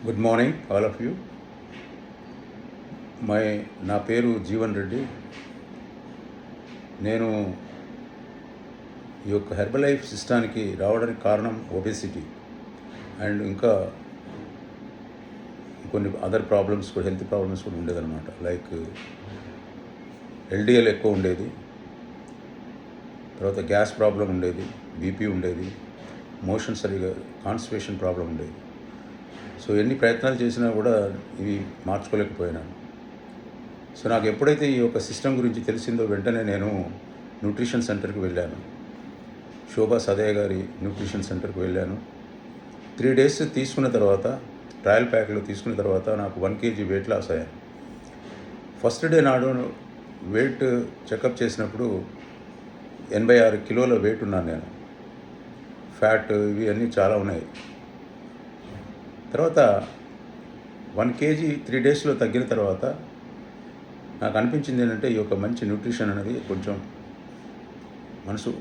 Good morning all of you. నా పేరు జీవన్ రెడ్డి. నేను ఈ యొక్క హెర్బల్ లైఫ్ సిస్టానికి రావడానికి కారణం ఒబేసిటీ అండ్ ఇంకా కొన్ని అదర్ ప్రాబ్లమ్స్ కూడా, హెల్త్ ప్రాబ్లమ్స్ కూడా ఉండేదన్నమాట. లైక్ ఎల్డిఎల్ ఎక్కువ ఉండేది, తర్వాత గ్యాస్ ప్రాబ్లం ఉండేది, బీపీ ఉండేది, మోషన్ సరిగా కాన్స్టిపేషన్ ప్రాబ్లం ఉండేది. సో ఎన్ని ప్రయత్నాలు చేసినా కూడా ఇవి మార్చుకోలేకపోయినాను. సో నాకు ఎప్పుడైతే ఈ యొక్క సిస్టమ్ గురించి తెలిసిందో వెంటనే నేను న్యూట్రిషన్ సెంటర్కి వెళ్ళాను. శోభా సదయ్య గారి న్యూట్రిషన్ సెంటర్కి వెళ్ళాను. 3 days తీసుకున్న తర్వాత, ట్రయల్ ప్యాక్లో తీసుకున్న తర్వాత నాకు 1 kg వెయిట్ లాస్ అయ్యాను. ఫస్ట్ డే నాడు వెయిట్ చెకప్ చేసినప్పుడు 86 కిలోల వెయిట్ ఉన్నాను నేను. ఫ్యాట్ ఇవి అన్నీ చాలా ఉన్నాయి. తర్వాత 1 kg 3 daysలో తగ్గిన తర్వాత నాకు అనిపించింది ఏంటంటే ఈ యొక్క మంచి న్యూట్రిషన్ అనేది కొంచెం మనసు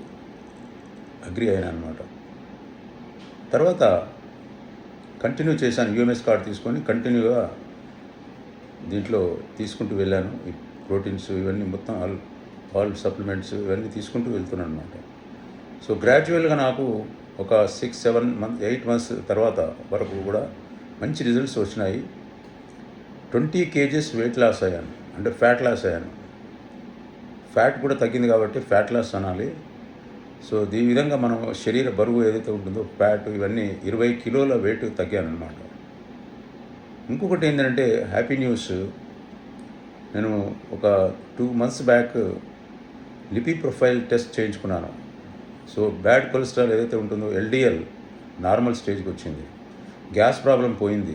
అగ్రి అయినా అనమాట. తర్వాత కంటిన్యూ చేశాను. యూఎంఎస్ కార్డ్ తీసుకొని కంటిన్యూగా దీంట్లో తీసుకుంటూ వెళ్ళాను. ఈ ప్రోటీన్స్ ఇవన్నీ మొత్తం ఆల్ సప్లిమెంట్స్ ఇవన్నీ తీసుకుంటూ వెళ్తున్నాను అనమాట. సో గ్రాడ్యువల్గా నాకు ఒక 6-7 months 8 months తర్వాత వరకు కూడా మంచి రిజల్ట్స్ వచ్చినాయి. 20 kgs వెయిట్ లాస్ అయ్యాను, అంటే ఫ్యాట్ లాస్ అయ్యాను. ఫ్యాట్ కూడా తగ్గింది కాబట్టి ఫ్యాట్ లాస్ అనాలి. సో ఈ విధంగా మనం శరీర బరువు ఏదైతే ఉంటుందో ఫ్యాట్ ఇవన్నీ 20 కిలోల వెయిట్ తగ్గాను అనమాట. ఇంకొకటి ఏంటంటే హ్యాపీ న్యూస్, నేను ఒక 2 months బ్యాక్ లిపి ప్రొఫైల్ టెస్ట్ చేయించుకున్నాను. సో బ్యాడ్ కొలెస్ట్రాల్ ఏదైతే ఉంటుందో ఎల్డిఎల్ నార్మల్ స్టేజ్కి వచ్చింది. గ్యాస్ ప్రాబ్లం పోయింది.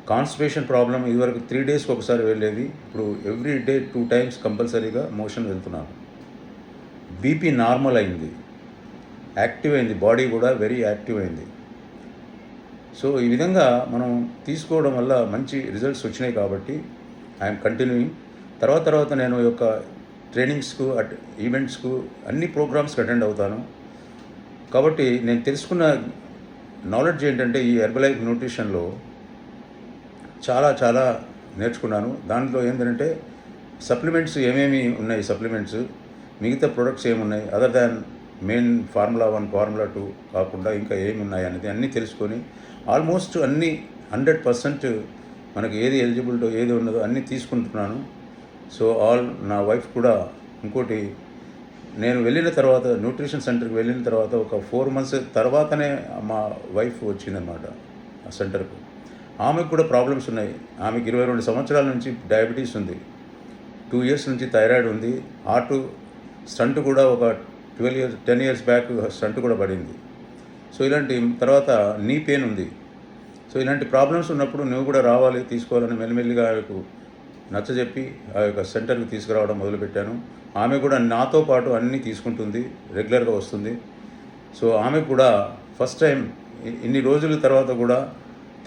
కాన్స్టిపేషన్ ప్రాబ్లం ఇదివరకు 3 daysకి ఒకసారి వెళ్ళేది, ఇప్పుడు ఎవ్రీ డే 2 times కంపల్సరీగా మోషన్ వెళ్తున్నాను. బీపీ నార్మల్ అయింది, యాక్టివ్ అయింది, బాడీ కూడా వెరీ యాక్టివ్ అయింది. సో ఈ విధంగా మనం తీసుకోవడం వల్ల మంచి రిజల్ట్స్ వచ్చినాయి కాబట్టి ఐఎమ్ కంటిన్యూయింగ్. తర్వాత నేను ఈ యొక్క ట్రైనింగ్స్కు ఈవెంట్స్కు అన్ని ప్రోగ్రామ్స్కి అటెండ్ అవుతాను. కాబట్టి నేను తెలుసుకున్న నాలెడ్జ్ ఏంటంటే ఈ హెర్బలైఫ్ న్యూట్రిషన్లో చాలా నేర్చుకున్నాను. దాంట్లో ఏంటంటే సప్లిమెంట్స్ ఏమేమి ఉన్నాయి, సప్లిమెంట్స్ మిగతా ప్రొడక్ట్స్ ఏమున్నాయి, other than main formula 1 formula 2 కాకుండా ఇంకా ఏమి ఉన్నాయి అనేది అన్నీ తెలుసుకొని ఆల్మోస్ట్ అన్నీ 100% మనకి ఏది ఎలిజిబిలిటీ ఏది ఉన్నదో అన్నీ తీసుకుంటున్నాను. సో నా వైఫ్ కూడా ఇంకోటి, నేను వెళ్ళిన తర్వాత న్యూట్రిషన్ సెంటర్కి వెళ్ళిన తర్వాత ఒక 4 months తర్వాతనే మా వైఫ్ వచ్చిందన్నమాట ఆ సెంటర్కు. ఆమెకు కూడా ప్రాబ్లమ్స్ ఉన్నాయి. ఆమెకు 22 సంవత్సరాల నుంచి డయాబెటీస్ ఉంది, 2 years నుంచి థైరాయిడ్ ఉంది, హార్ట్ స్టంట్ కూడా ఒక 10 years బ్యాక్ స్టంట్ కూడా పడింది. సో ఇలాంటి తర్వాత నీ పెయిన్ ఉంది. సో ఇలాంటి ప్రాబ్లమ్స్ ఉన్నప్పుడు నువ్వు కూడా రావాలి, తీసుకోవాలని మెల్లిమెల్లిగా ఆమెకు నచ్చజెప్పి ఆ యొక్క సెంటర్కి తీసుకురావడం మొదలుపెట్టాను. ఆమె కూడా నాతో పాటు అన్నీ తీసుకుంటుంది, రెగ్యులర్గా వస్తుంది. సో ఆమె కూడా ఫస్ట్ టైం ఇన్ని రోజుల తర్వాత కూడా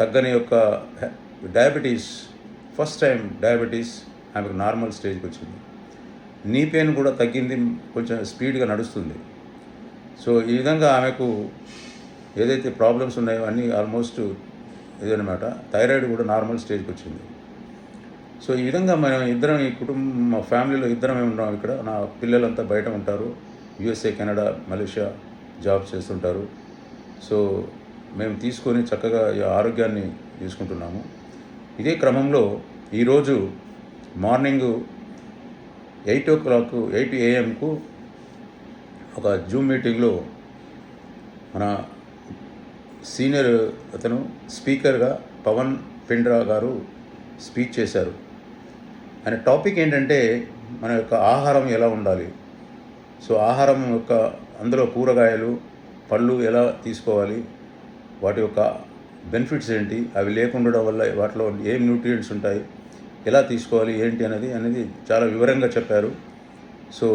తగ్గని యొక్క డయాబెటీస్, ఫస్ట్ టైం డయాబెటీస్ ఆమెకు నార్మల్ స్టేజ్కి వచ్చింది. నీ పెయిన్ కూడా తగ్గింది, కొంచెం స్పీడ్గా నడుస్తుంది. సో ఈ విధంగా ఆమెకు ఏదైతే ప్రాబ్లమ్స్ ఉన్నాయో అన్నీ ఆల్మోస్ట్ ఇదనమాట. థైరాయిడ్ కూడా నార్మల్ స్టేజ్కి వచ్చింది. సో ఈ విధంగా మనం ఇద్దరం, ఈ మా ఫ్యామిలీలో ఇద్దరమే ఉన్నాం. ఇక్కడ నా పిల్లలంతా బయట ఉంటారు, USA, కెనడా, మలేషియా జాబ్ చేస్తుంటారు. సో మేము తీసుకొని చక్కగా ఈ ఆరోగ్యాన్ని తీసుకుంటున్నాము. ఇదే క్రమంలో ఈరోజు మార్నింగ్ 8 AM ఒక జూమ్ మీటింగ్లో మన సీనియర్ అతను స్పీకర్గా పవన్ పిండ్రా గారు స్పీచ్ చేశారు. ఆయన టాపిక్ ఏంటంటే మన యొక్క ఆహారం ఎలా ఉండాలి. సో ఆహారం యొక్క అందులో కూరగాయలు, పళ్ళు ఎలా తీసుకోవాలి, వాటి యొక్క బెనిఫిట్స్ ఏంటి, అవి లేకుండా వల్ల వాటిలో ఏం న్యూట్రియంట్స్ ఉంటాయి, ఎలా తీసుకోవాలి ఏంటి అనేది చాలా వివరంగా చెప్పారు. సో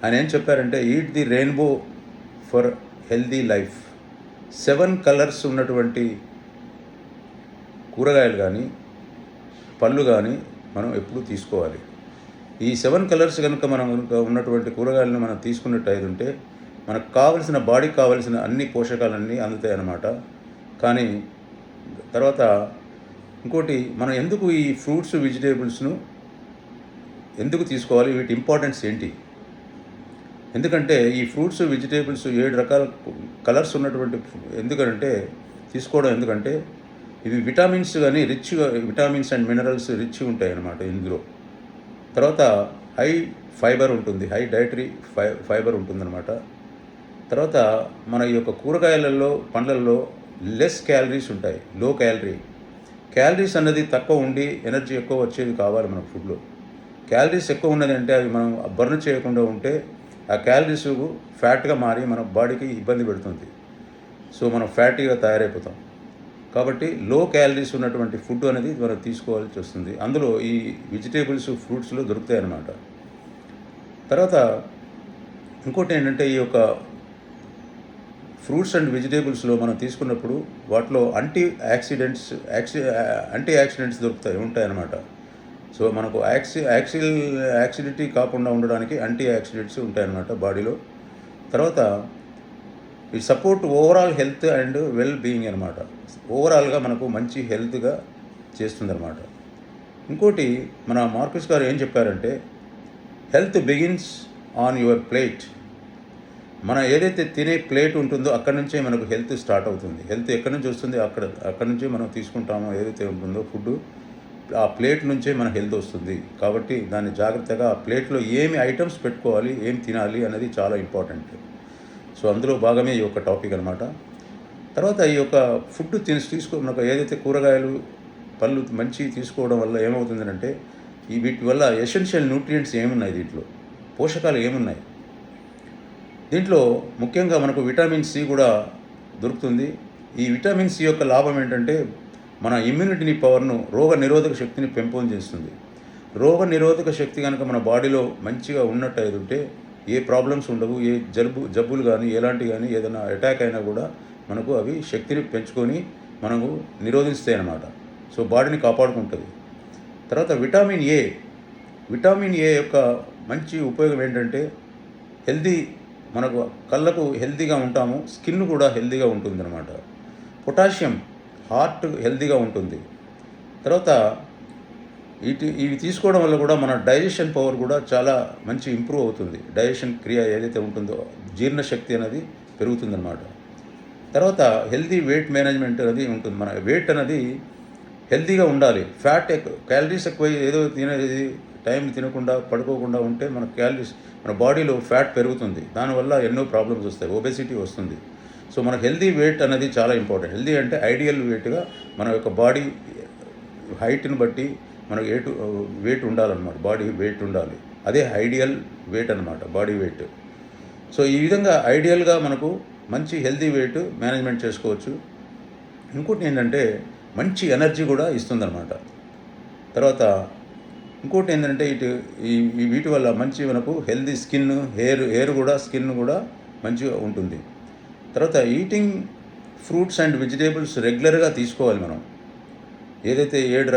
ఆయన ఏం చెప్పారంటే, eat the rainbow for healthy life. 7 colors ఉన్నటువంటి కూరగాయలు కానీ పళ్ళు కానీ మనం ఎప్పుడు తీసుకోవాలి. ఈ 7 colors కనుక మనం ఉన్నటువంటి కూరగాయలను మనం తీసుకున్నట్టు ఉంటే మనకు కావలసిన, బాడీకి కావలసిన అన్ని పోషకాలన్నీ అందుతాయి అన్నమాట. కానీ తర్వాత ఇంకోటి మనం ఎందుకు ఈ ఫ్రూట్స్ వెజిటేబుల్స్ను ఎందుకు తీసుకోవాలి, వీటి ఇంపార్టెన్స్ ఏంటి? ఎందుకంటే ఈ ఫ్రూట్స్ వెజిటేబుల్స్ 7 రకాల కలర్స్ ఉన్నటువంటి ఎందుకంటే తీసుకోవడం ఎందుకంటే ఇవి విటమిన్స్ కానీ రిచ్గా విటమిన్స్ అండ్ మినరల్స్ రిచ్ ఉంటాయి అన్నమాట ఇందులో. తర్వాత హై ఫైబర్ ఉంటుంది, హై డైటరీ ఫైబర్ ఉంటుందన్నమాట. తర్వాత మన ఈ యొక్క కూరగాయలలో పండ్లల్లో లెస్ క్యాలరీస్ ఉంటాయి, లో క్యాలరీస్ అన్నది తక్కువ ఉండి ఎనర్జీ ఎక్కువ వచ్చేది కావాలి మనకు ఫుడ్లో. క్యాలరీస్ ఎక్కువ ఉన్నదంటే అవి మనం బర్న్ చేయకుండా ఉంటే ఆ క్యాలరీస్ ఫ్యాట్గా మారి మన బాడీకి ఇబ్బంది పెడుతుంది. సో మనం ఫ్యాటీగా తయారైపోతాం. కాబట్టి లో క్యాలరీస్ ఉన్నటువంటి ఫుడ్ అనేది మనం తీసుకోవాల్సి వస్తుంది. అందులో ఈ వెజిటేబుల్స్ ఫ్రూట్స్లో దొరుకుతాయి అన్నమాట. తర్వాత ఇంకోటి ఏంటంటే ఈ యొక్క ఫ్రూట్స్ అండ్ వెజిటేబుల్స్లో మనం తీసుకున్నప్పుడు వాటిలో యాంటీ యాక్సిడెంట్స్ ఉంటాయి అన్నమాట. సో మనకు యాక్సిడిటీ కాకుండా ఉండడానికి యాంటీ యాక్సిడెంట్స్ ఉంటాయన్నమాట బాడీలో. తర్వాత ఈ support overall health and well being అనమాట. ఓవరాల్గా మనకు మంచి హెల్త్గా చేస్తుందన్నమాట. ఇంకోటి మన మార్కస్ గారు ఏం చెప్పారంటే health begins on your plate. మన ఏదైతే తినే ప్లేట్ ఉంటుందో అక్కడి నుంచే మనకు హెల్త్ స్టార్ట్ అవుతుంది. హెల్త్ ఎక్కడి నుంచి వస్తుంది, అక్కడి నుంచే మనం తీసుకుంటామో ఏదైతే ఉంటుందో ఫుడ్, ఆ ప్లేట్ నుంచే మన హెల్త్ వస్తుంది. కాబట్టి దాన్ని జాగ్రత్తగా ఆ ప్లేట్లో ఏమి ఐటమ్స్ పెట్టుకోవాలి, ఏం తినాలి అనేది చాలా ఇంపార్టెంట్. సో అందులో భాగమే ఈ యొక్క టాపిక్ అనమాట. తర్వాత ఈ యొక్క ఫుడ్ మనకు ఏదైతే కూరగాయలు పళ్ళు మంచి తీసుకోవడం వల్ల ఏమవుతుందంటే వీటి వల్ల ఎసెన్షియల్ న్యూట్రియంట్స్ ఏమున్నాయి, దీంట్లో పోషకాలు ఏమున్నాయి, దీంట్లో ముఖ్యంగా మనకు విటమిన్ సి కూడా దొరుకుతుంది. ఈ విటమిన్ సి యొక్క లాభం ఏంటంటే మన ఇమ్యూనిటీని పవర్ను, రోగ నిరోధక శక్తిని పెంపొందిస్తుంది. రోగ నిరోధక శక్తి కనుక మన బాడీలో మంచిగా ఉన్నట్టు ఉంటే ఏ ప్రాబ్లమ్స్ ఉండవు, ఏ జబ్బులు కానీ ఎలాంటి కానీ ఏదైనా అటాక్ అయినా కూడా మనకు అవి శక్తిని పెంచుకొని మనకు నిరోధిస్తాయి అన్నమాట. సో బాడీని కాపాడుకుంటుంది. తర్వాత విటమిన్ ఏ యొక్క మంచి ఉపయోగం ఏంటంటే మనకు కళ్ళకు హెల్తీగా ఉంటాము, స్కిన్ కూడా హెల్తీగా ఉంటుంది అన్నమాట. పొటాషియం, హార్ట్ హెల్తీగా ఉంటుంది. తర్వాత ఇవి తీసుకోవడం వల్ల కూడా మన డైజెషన్ పవర్ కూడా చాలా మంచి ఇంప్రూవ్ అవుతుంది. డైజెషన్ క్రియ ఏదైతే ఉంటుందో జీర్ణశక్తి అనేది పెరుగుతుందన్నమాట. తర్వాత హెల్తీ వెయిట్ మేనేజ్మెంట్ అనేది ఉంటుంది. మన వెయిట్ అనేది హెల్తీగా ఉండాలి. క్యాలరీస్ ఎక్కువ ఏదో తినేది టైం తినకుండా పడుకోకుండా ఉంటే మన బాడీలో ఫ్యాట్ పెరుగుతుంది. దానివల్ల ఎన్నో ప్రాబ్లమ్స్ వస్తాయి, ఒబెసిటీ వస్తుంది. సో మనకు హెల్తీ వెయిట్ అనేది చాలా ఇంపార్టెంట్. హెల్తీ అంటే ఐడియల్ వెయిట్గా మన యొక్క బాడీ హైట్ని బట్టి మనకు వెయిట్ ఉండాలన్నమాట. బాడీ వెయిట్ ఉండాలి, అదే ఐడియల్ వెయిట్ అనమాట, బాడీ వెయిట్. సో ఈ విధంగా ఐడియల్గా మనకు మంచి హెల్తీ వెయిట్ మేనేజ్మెంట్ చేసుకోవచ్చు. ఇంకోటి ఏంటంటే మంచి ఎనర్జీ కూడా ఇస్తుందన్నమాట. తర్వాత ఇంకోటి ఏంటంటే వీటి వల్ల మంచి మనకు హెల్తీ స్కిన్ కూడా మంచిగా ఉంటుంది. తర్వాత ఈటింగ్ ఫ్రూట్స్ అండ్ వెజిటేబుల్స్ రెగ్యులర్గా తీసుకోవాలి మనం. ఏదైతే 7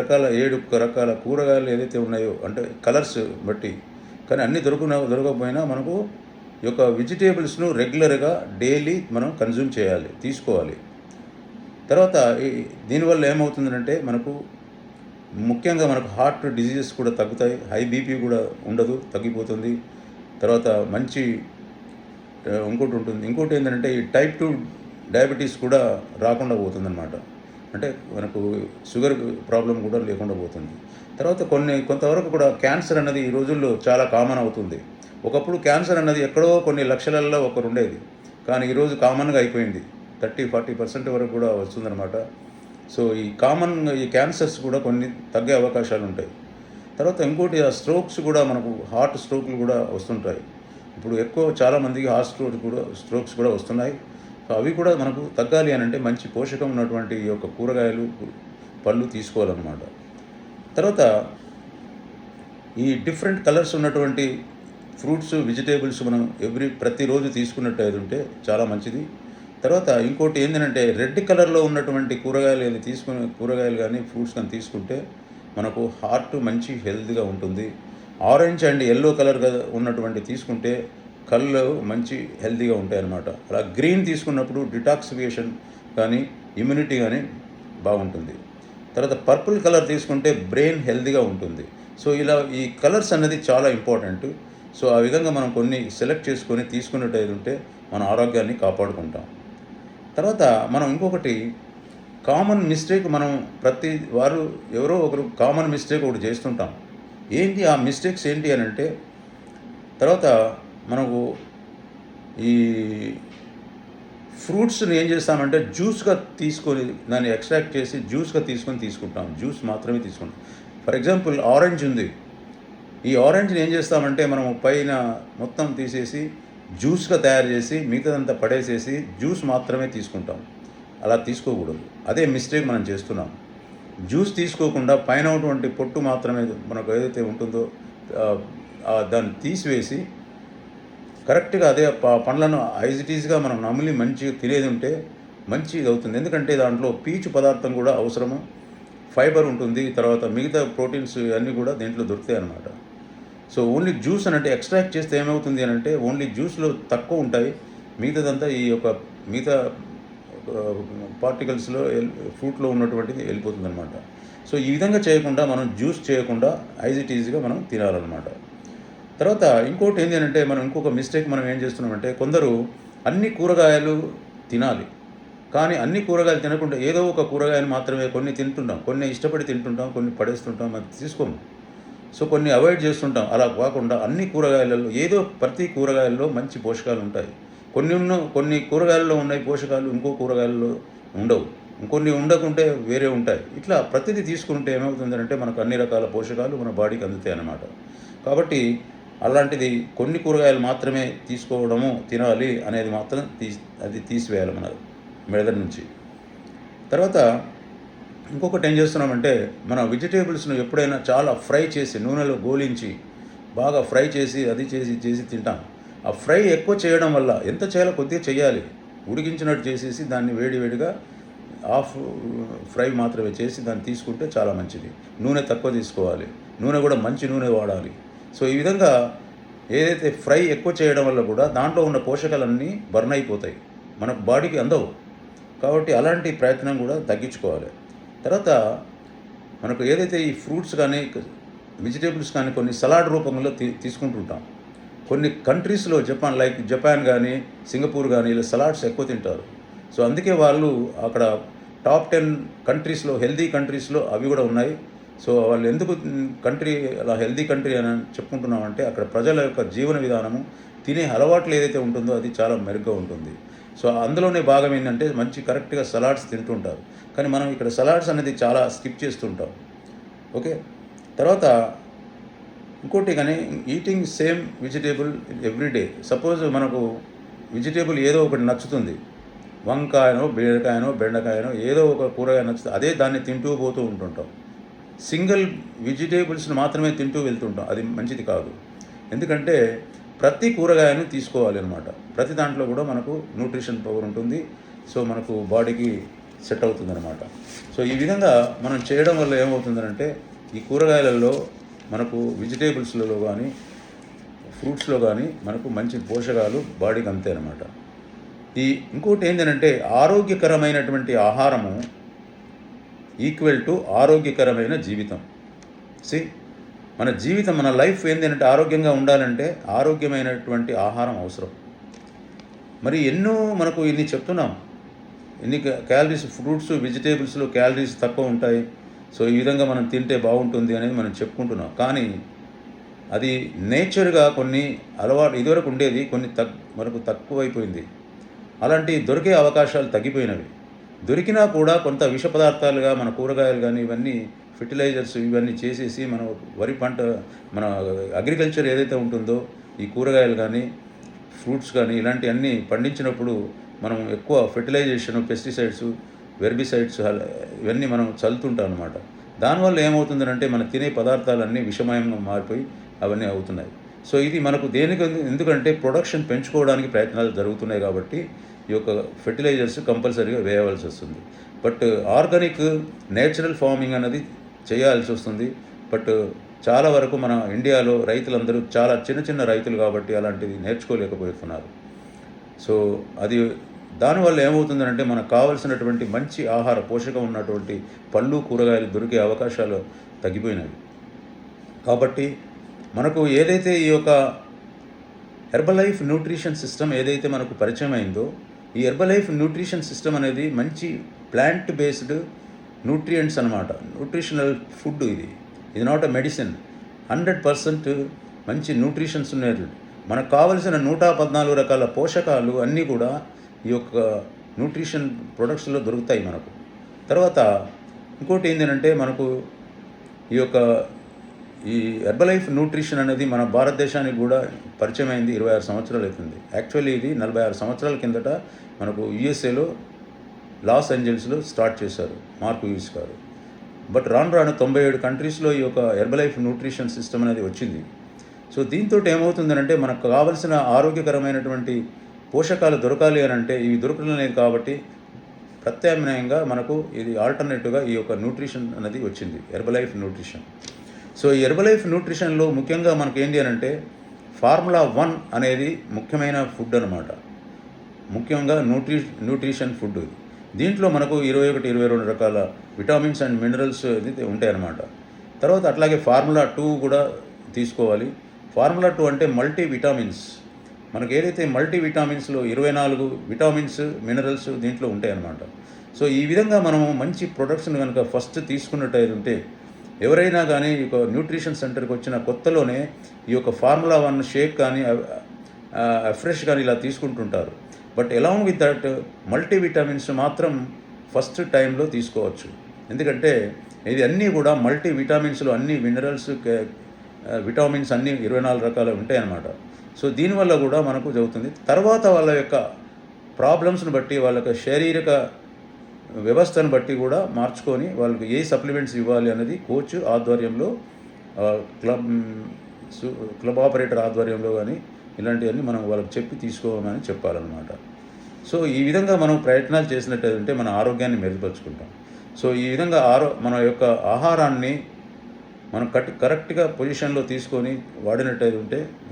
రకాల కూరగాయలు ఏదైతే ఉన్నాయో అంటే కలర్స్ బట్టి, కానీ అన్నీ దొరకకపోయినా మనకు ఈ యొక్క వెజిటేబుల్స్ను రెగ్యులర్గా డైలీ మనం కన్జ్యూమ్ చేయాలి, తీసుకోవాలి. తర్వాత దీనివల్ల ఏమవుతుందంటే ముఖ్యంగా మనకు హార్ట్ డిజీజెస్ కూడా తగ్గుతాయి, హై బీపీ కూడా ఉండదు, తగ్గిపోతుంది. తర్వాత మంచి ఇంకోటి ఏంటంటే ఈ టైప్ 2 డయాబెటీస్ కూడా రాకుండా పోతుందన్నమాట. అంటే మనకు షుగర్ ప్రాబ్లం కూడా లేకుండా పోతుంది. తర్వాత కొంతవరకు కూడా క్యాన్సర్ అన్నది ఈ రోజుల్లో చాలా కామన్ అవుతుంది. ఒకప్పుడు క్యాన్సర్ అన్నది ఎక్కడో కొన్ని లక్షలలో ఒకరు ఉండేది, కానీ ఈరోజు కామన్గా అయిపోయింది. 30-40% వరకు కూడా వస్తుందన్నమాట. సో ఈ క్యాన్సర్స్ కూడా కొన్ని తగ్గే అవకాశాలు ఉంటాయి. తర్వాత ఇంకోటి ఆ స్ట్రోక్స్ కూడా మనకు హార్ట్ స్ట్రోక్లు కూడా వస్తుంటాయి. ఇప్పుడు చాలామందికి స్ట్రోక్స్ కూడా వస్తున్నాయి. సో అవి కూడా మనకు తగ్గాలి అని అంటే మంచి పోషకం ఉన్నటువంటి ఈ యొక్క కూరగాయలు పళ్ళు తీసుకోవాలన్నమాట. తర్వాత ఈ డిఫరెంట్ కలర్స్ ఉన్నటువంటి ఫ్రూట్స్ వెజిటేబుల్స్ మనం ప్రతిరోజు తీసుకున్నట్టు ఉంటే చాలా మంచిది. తర్వాత ఇంకోటి ఏంటంటే రెడ్ కలర్లో ఉన్నటువంటి కూరగాయలు కానీ ఫ్రూట్స్ కానీ తీసుకుంటే మనకు హార్ట్ మంచి హెల్తీగా ఉంటుంది. ఆరెంజ్ అండ్ ఎల్లో కలర్గా ఉన్నటువంటి తీసుకుంటే కళ్ళు మంచి హెల్తీగా ఉంటాయి అన్నమాట. అలా గ్రీన్ తీసుకున్నప్పుడు డిటాక్సిఫికేషన్ కానీ ఇమ్యూనిటీ కానీ బాగుంటుంది. తర్వాత పర్పుల్ కలర్ తీసుకుంటే బ్రెయిన్ హెల్తీగా ఉంటుంది. సో ఇలా ఈ కలర్స్ అన్నది చాలా ఇంపార్టెంట్. సో ఆ విధంగా మనం కొన్ని సెలెక్ట్ చేసుకొని తీసుకున్నట్టు ఉంటే మన ఆరోగ్యాన్ని కాపాడుకుంటాం. తర్వాత మనం ఇంకొకటి కామన్ మిస్టేక్, మనం ప్రతి వారు ఎవరో ఒకరు కామన్ మిస్టేక్ ఒకటి చేస్తుంటాం. ఏంటి ఆ మిస్టేక్స్ ఏంటి అని అంటే, తర్వాత మనకు ఈ ఫ్రూట్స్ని ఏం చేస్తామంటే జ్యూస్గా తీసుకొని దాన్ని ఎక్స్ట్రాక్ట్ చేసి జ్యూస్గా తీసుకుంటాం. జ్యూస్ మాత్రమే తీసుకుంటాం. ఫర్ ఎగ్జాంపుల్ ఆరెంజ్ ఉంది. ఈ ఆరెంజ్ని ఏం చేస్తామంటే మనం పైన మొత్తం తీసేసి జ్యూస్గా తయారు చేసి మిగతాదంతా పడేసేసి జ్యూస్ మాత్రమే తీసుకుంటాం. అలా తీసుకోకూడదు. అదే మిస్టేక్ మనం చేస్తున్నాం. జ్యూస్ తీసుకోకుండా పైన ఉన్నటువంటి పొట్టు మాత్రమే మనకు ఏదైతే ఉంటుందో దాన్ని తీసివేసి కరెక్ట్గా అదే పండ్లను యాజ్ ఇట్ ఈజ్గా మనం నమిలి మంచిగా తినేది ఉంటే మంచిది అవుతుంది. ఎందుకంటే దాంట్లో పీచు పదార్థం కూడా అవసరము, ఫైబర్ ఉంటుంది, తర్వాత మిగతా ప్రోటీన్స్ అన్నీ కూడా దీంట్లో దొరుకుతాయి అన్నమాట. సో ఓన్లీ జ్యూస్ అని అంటే ఎక్స్ట్రాక్ట్ చేస్తే ఏమవుతుంది అని అంటే ఓన్లీ జ్యూస్లో తక్కువ ఉంటాయి, మిగతాదంతా ఈ యొక్క మిగతా పార్టికల్స్లో ఫ్రూట్లో ఉన్నటువంటిది వెళ్ళిపోతుంది అనమాట. సో ఈ విధంగా చేయకుండా మనం జ్యూస్ చేయకుండా యాజ్ ఇట్ ఈజ్గా మనం తినాలన్నమాట. తర్వాత ఇంకోటి ఏంటి అంటే మనం ఇంకొక మిస్టేక్ మనం ఏం చేస్తున్నామంటే, కొందరు అన్ని కూరగాయలు తినాలి, కానీ అన్ని కూరగాయలు తినకుండా ఏదో ఒక కూరగాయలు మాత్రమే కొన్ని తింటుంటాం, కొన్ని ఇష్టపడి తింటుంటాం, కొన్ని పడేస్తుంటాం, అది తీసుకోము. సో కొన్ని అవాయిడ్ చేస్తుంటాం. అలా కాకుండా అన్ని కూరగాయలలో ప్రతి కూరగాయల్లో మంచి పోషకాలు ఉంటాయి. కొన్ని కూరగాయల్లో ఉన్నాయి పోషకాలు, ఇంకో కూరగాయల్లో ఉండవు, ఇంకొన్ని ఉండకుంటే వేరే ఉంటాయి. ఇట్లా ప్రతిదీ తీసుకుంటే ఏమవుతుందంటే మనకు అన్ని రకాల పోషకాలు మన బాడీకి అందుతాయి అన్నమాట. కాబట్టి అలాంటిది కొన్ని కూరగాయలు మాత్రమే తినాలి అనేది మాత్రం అది తీసివేయాలి మన మెదడు నుంచి. తర్వాత ఇంకొకటి ఏం చేస్తున్నామంటే, మన వెజిటేబుల్స్ను ఎప్పుడైనా చాలా ఫ్రై చేసి నూనెలో గోలించి బాగా ఫ్రై చేసి అది చేసి తింటాం. ఆ ఫ్రై ఎక్కువ చేయడం వల్ల ఎంత చేయాలో కొద్దిగా చేయాలి, ఉడికించినట్టు చేసేసి దాన్ని వేడివేడిగా హాఫ్ ఫ్రై మాత్రమే చేసి దాన్ని తీసుకుంటే చాలా మంచిది. నూనె తక్కువ తీసుకోవాలి, నూనె కూడా మంచి నూనె వాడాలి. సో ఈ విధంగా ఏదైతే ఫ్రై ఎక్కువ చేయడం వల్ల కూడా దాంట్లో ఉన్న పోషకాలన్నీ బర్న్ అయిపోతాయి, మన బాడీకి అందవు. కాబట్టి అలాంటి ప్రయత్నం కూడా తగ్గించుకోవాలి. తర్వాత మనకు ఏదైతే ఈ ఫ్రూట్స్ కానీ వెజిటేబుల్స్ కానీ కొన్ని సలాడ్ రూపంలో తీసుకుంటుంటాం. కొన్ని కంట్రీస్లో జపాన్ కానీ సింగపూర్ కానీ ఇలా సలాడ్స్ ఎక్కువ తింటారు. సో అందుకే వాళ్ళు అక్కడ టాప్ 10 కంట్రీస్లో హెల్దీ కంట్రీస్లో అవి కూడా ఉన్నాయి. సో వాళ్ళు ఎందుకు అలా హెల్దీ కంట్రీ అని చెప్పుకుంటున్నామంటే, అక్కడ ప్రజల యొక్క జీవన విధానము, తినే అలవాట్లు ఏదైతే ఉంటుందో అది చాలా మెరుగ్గా ఉంటుంది. సో అందులోనే భాగం ఏంటంటే మంచి కరెక్ట్గా సలాడ్స్ తింటుంటారు. కానీ మనం ఇక్కడ సలాడ్స్ అనేది చాలా స్కిప్ చేస్తుంటాం. ఓకే. తర్వాత ఇంకోటి, కానీ eating same vegetable everyday. Suppose మనకు వెజిటేబుల్ ఏదో ఒకటి నచ్చుతుంది, వంకాయనో బీరకాయనో బెండకాయనో ఏదో ఒక కూరగాయ నచ్చుతుంది, అదే దాన్ని తింటూ పోతూ ఉంటుంటాం. సింగిల్ వెజిటేబుల్స్ని మాత్రమే తింటూ వెళ్తుంటాం, అది మంచిది కాదు. ఎందుకంటే ప్రతి కూరగాయను తీసుకోవాలి అన్నమాట. ప్రతి దాంట్లో కూడా మనకు న్యూట్రిషన్ పవర్ ఉంటుంది. సో మనకు బాడీకి సెట్ అవుతుందన్నమాట. సో ఈ విధంగా మనం చేయడం వల్ల ఏమవుతుందంటే, ఈ కూరగాయలలో మనకు వెజిటేబుల్స్లలో కానీ ఫ్రూట్స్లో కానీ మనకు మంచి పోషకాలు బాడీకి అంతే అన్నమాట. ఇంకోటి ఏంటంటే, ఆరోగ్యకరమైనటువంటి ఆహారము ఈక్వల్ టు ఆరోగ్యకరమైన జీవితం. మన జీవితం, మన లైఫ్ ఏంటంటే ఆరోగ్యంగా ఉండాలంటే ఆరోగ్యమైనటువంటి ఆహారం అవసరం. మరి మనకు ఇన్ని చెప్తున్నాం, ఎన్ని క్యాలరీస్ ఫ్రూట్స్ వెజిటేబుల్స్లో క్యాలరీస్ తక్కువ ఉంటాయి, సో ఈ విధంగా మనం తింటే బాగుంటుంది అనేది మనం చెప్పుకుంటున్నాం. కానీ అది నేచర్గా కొన్ని అలవాటు ఇదివరకు ఉండేది, కొన్ని మనకు తక్కువైపోయింది. అలాంటి దొరికే అవకాశాలు తగ్గిపోయినవి. దొరికినా కూడా కొంత విష పదార్థాలుగా మన కూరగాయలు కానీ ఇవన్నీ ఫెర్టిలైజర్స్ ఇవన్నీ చేసేసి మన వరి పంట, మన అగ్రికల్చర్ ఏదైతే ఉంటుందో, ఈ కూరగాయలు కానీ ఫ్రూట్స్ కానీ ఇలాంటివన్నీ పండించినప్పుడు మనం ఎక్కువ ఫెర్టిలైజేషన్, పెస్టిసైడ్స్, వెర్బిసైడ్స్ ఇవన్నీ మనం చల్లుతుంటాం అన్నమాట. దానివల్ల ఏమవుతుందంటే మన తినే పదార్థాలన్నీ విషమయంగా మారిపోయి అవన్నీ అవుతున్నాయి. సో ఇది మనకు ఎందుకంటే ప్రొడక్షన్ పెంచుకోవడానికి ప్రయత్నాలు జరుగుతున్నాయి కాబట్టి ఈ యొక్క ఫెర్టిలైజర్స్ కంపల్సరీగా వేయవలసి వస్తుంది. బట్ ఆర్గానిక్ నేచురల్ ఫార్మింగ్ అనేది చేయాల్సి వస్తుంది. బట్ చాలా వరకు మన ఇండియాలో రైతులందరూ చాలా చిన్న రైతులు కాబట్టి అలాంటివి నేర్చుకోలేకపోతున్నారు. సో అది దానివల్ల ఏమవుతుందంటే మనకు కావలసినటువంటి మంచి ఆహార పోషకం ఉన్నటువంటి పళ్ళు కూరగాయలు దొరికే అవకాశాలు తగ్గిపోయినవి. కాబట్టి మనకు ఏదైతే ఈ యొక్క హెర్బలైఫ్ న్యూట్రిషన్ సిస్టమ్ ఏదైతే మనకు పరిచయం అయిందో, ఈ హెర్బలైఫ్ న్యూట్రిషన్ సిస్టమ్ అనేది మంచి ప్లాంట్ బేస్డ్ న్యూట్రియంట్స్ అనమాట. న్యూట్రిషనల్ ఫుడ్ ఇది నాట్ అ మెడిసిన్. 100% మంచి న్యూట్రిషన్స్ ఉన్నాయి. మనకు కావలసిన 114 రకాల పోషకాలు అన్నీ కూడా ఈ యొక్క న్యూట్రిషన్ ప్రొడక్ట్స్లో దొరుకుతాయి మనకు. తర్వాత ఇంకోటి ఏంటంటే మనకు ఈ హెర్బలైఫ్ న్యూట్రిషన్ అనేది మన భారతదేశానికి కూడా పరిచయం అయింది 26 సంవత్సరాలు అవుతుంది. యాక్చువల్లీ ఇది 46 సంవత్సరాల కిందట మనకు యుఎస్ఏలో లాస్ ఏంజల్స్లో స్టార్ట్ చేశారు మార్క్ లూయిస్ గారు. బట్ రాను 97 కంట్రీస్లో ఈ యొక్క హెర్బలైఫ్ న్యూట్రిషన్ సిస్టమ్ అనేది వచ్చింది. సో దీంతో ఏమవుతుందంటే మనకు కావలసిన ఆరోగ్యకరమైనటువంటి పోషకాలు దొరకాలి అని అంటే ఇవి దొరకలేదు. కాబట్టి ప్రత్యామ్నాయంగా మనకు ఇది ఆల్టర్నేటివ్గా ఈ యొక్క న్యూట్రిషన్ అనేది వచ్చింది, హెర్బలైఫ్ న్యూట్రిషన్. సో ఈ హెర్బలైఫ్ న్యూట్రిషన్లో ముఖ్యంగా మనకు ఏంటి అని అంటే ఫార్ములా 1 అనేది ముఖ్యమైన ఫుడ్ అనమాట. ముఖ్యంగా న్యూట్రిషన్ ఫుడ్. దీంట్లో మనకు 21-22 రకాల విటమిన్స్ అండ్ మినరల్స్ ఉంటాయి అన్నమాట. తర్వాత అట్లాగే ఫార్ములా 2 కూడా తీసుకోవాలి. ఫార్ములా 2 అంటే మల్టీ విటామిన్స్. మనకు ఏదైతే మల్టీ విటామిన్స్లో 24 విటామిన్స్ మినరల్స్ దీంట్లో ఉంటాయి అన్నమాట. సో ఈ విధంగా మనము మంచి ప్రొడక్ట్స్ని కనుక ఫస్ట్ తీసుకున్నట్టయితే ఉంటే ఎవరైనా కానీ ఈ యొక్క న్యూట్రిషన్ సెంటర్కి వచ్చిన కొత్తలోనే ఈ యొక్క ఫార్ములా 1 షేక్ కానీ ఫ్రెష్ కానీ ఇలా తీసుకుంటుంటారు. But along with that multi vitamins మాత్రం ఫస్ట్ టైంలో తీసుకోవచ్చు. ఎందుకంటే ఇది అన్నీ కూడా మల్టీ విటామిన్స్లో అన్ని మినరల్స్ విటామిన్స్ అన్నీ 24 రకాలు ఉంటాయి అన్నమాట. సో దీనివల్ల కూడా మనకు జరుగుతుంది. తర్వాత వాళ్ళ యొక్క ప్రాబ్లమ్స్ని బట్టి వాళ్ళ యొక్క శారీరక వ్యవస్థను బట్టి కూడా మార్చుకొని వాళ్ళకి ఏ సప్లిమెంట్స్ ఇవ్వాలి అనేది కోచ్ ఆధ్వర్యంలో క్లబ్ ఆపరేటర్ ఆధ్వర్యంలో కానీ ఇలాంటివన్నీ మనం వాళ్ళకి చెప్పి తీసుకోమని చెప్పాలన్నమాట. సో ఈ విధంగా మనం ప్రయత్నాలు చేసినట్టయితే మన ఆరోగ్యాన్ని మెరుగుపరుచుకుంటాం. సో ఈ విధంగా మన యొక్క ఆహారాన్ని మనం కరెక్ట్గా పొజిషన్లో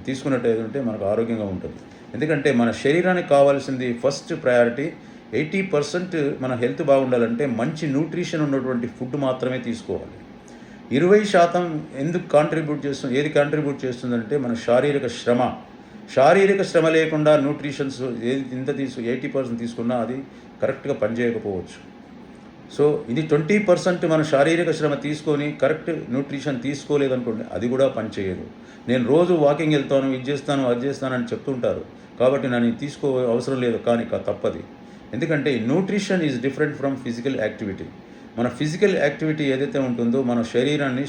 తీసుకున్నట్టయితే ఉంటే మనకు ఆరోగ్యంగా ఉంటుంది. ఎందుకంటే మన శరీరానికి కావాల్సింది ఫస్ట్ ప్రయారిటీ 80% మన హెల్త్ బాగుండాలంటే మంచి న్యూట్రిషన్ ఉన్నటువంటి ఫుడ్ మాత్రమే తీసుకోవాలి. 20% ఎందుకు ఏది కాంట్రిబ్యూట్ చేస్తుందంటే మన శారీరక శ్రమ లేకుండా న్యూట్రిషన్స్ ఏది 80% తీసుకున్నా అది కరెక్ట్గా పనిచేయకపోవచ్చు. సో ఇది 20% మన శారీరక శ్రమ తీసుకొని కరెక్ట్ న్యూట్రిషన్ తీసుకోలేదనుకోండి అది కూడా పనిచేయదు. నేను రోజు వాకింగ్ వెళ్తాను, ఇది చేస్తాను, అది చేస్తాను అని చెప్తుంటారు. కాబట్టి నేను తీసుకో అవసరం లేదు, కానీ తప్పది. ఎందుకంటే nutrition is different from physical activity. మన ఫిజికల్ యాక్టివిటీ ఏదైతే ఉంటుందో మన శరీరాన్ని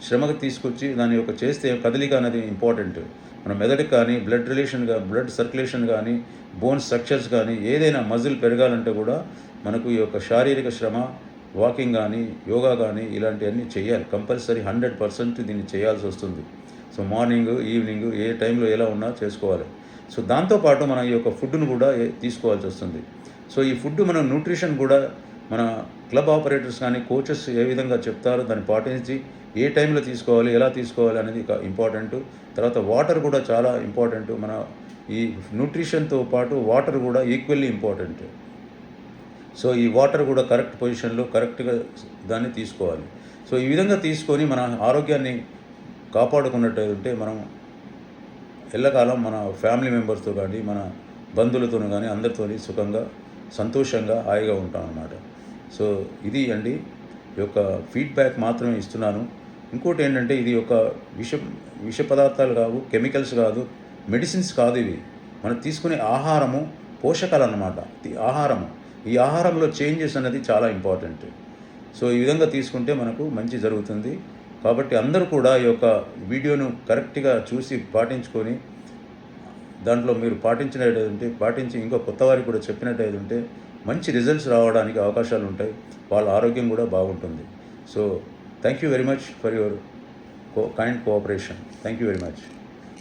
శ్రమకు తీసుకొచ్చి దాని యొక్క చేస్తే కదలిక అనేది ఇంపార్టెంట్. మన మెదడుకి కానీ బ్లడ్ సర్క్యులేషన్ కానీ బోన్ స్ట్రక్చర్స్ కానీ ఏదైనా మజిల్ పెరగాలంటే కూడా మనకు ఈ యొక్క శారీరక శ్రమ, వాకింగ్ కానీ యోగా కానీ ఇలాంటివన్నీ చేయాలి. కంపల్సరీ 100% దీన్ని చేయాల్సి వస్తుంది. సో మార్నింగ్ ఈవినింగ్ ఏ టైంలో ఎలా ఉన్నా చేసుకోవాలి. సో దాంతోపాటు మన ఈ యొక్క ఫుడ్ను కూడా తీసుకోవాల్సి వస్తుంది. సో ఈ ఫుడ్ మన న్యూట్రిషన్ కూడా మన క్లబ్ ఆపరేటర్స్ కానీ కోచెస్ ఏ విధంగా చెప్తారో దాన్ని పాటించి ఏ టైంలో తీసుకోవాలి, ఎలా తీసుకోవాలి అనేది ఇంపార్టెంట్. తర్వాత వాటర్ కూడా చాలా ఇంపార్టెంట్. మన ఈ న్యూట్రిషన్తో పాటు వాటర్ కూడా ఈక్వల్లీ ఇంపార్టెంట్. సో ఈ వాటర్ కూడా కరెక్ట్ పొజిషన్లో కరెక్ట్గా దాన్ని తీసుకోవాలి. సో ఈ విధంగా తీసుకొని మన ఆరోగ్యాన్ని కాపాడుకున్నట్టయితే మనం ఎల్లకాలం మన ఫ్యామిలీ మెంబర్స్తో కానీ మన బంధువులతో కానీ అందరితో సుఖంగా సంతోషంగా హాయిగా ఉంటాం అన్నమాట. సో ఇది అండి ఈ యొక్క ఫీడ్బ్యాక్ మాత్రమే ఇస్తున్నాను. ఇంకోటి ఏంటంటే ఇది ఒక విష పదార్థాలు కావు, కెమికల్స్ కాదు, మెడిసిన్స్ కాదు. ఇవి మనం తీసుకునే ఆహారము పోషకాలు అన్నమాట. ఈ ఆహారంలో చేంజెస్ అనేది చాలా ఇంపార్టెంట్. సో ఈ విధంగా తీసుకుంటే మనకు మంచి జరుగుతుంది. కాబట్టి అందరూ కూడా ఈ యొక్క వీడియోను కరెక్ట్గా చూసి పాటించుకొని దాంట్లో మీరు పాటించి ఇంకో కొత్త వారికి కూడా చెప్పినట్టయితే ఉంటే మంచి రిజల్ట్స్ రావడానికి అవకాశాలు ఉంటాయి. వాళ్ళ ఆరోగ్యం కూడా బాగుంటుంది. So thank you very much for your kind cooperation. Thank you very much.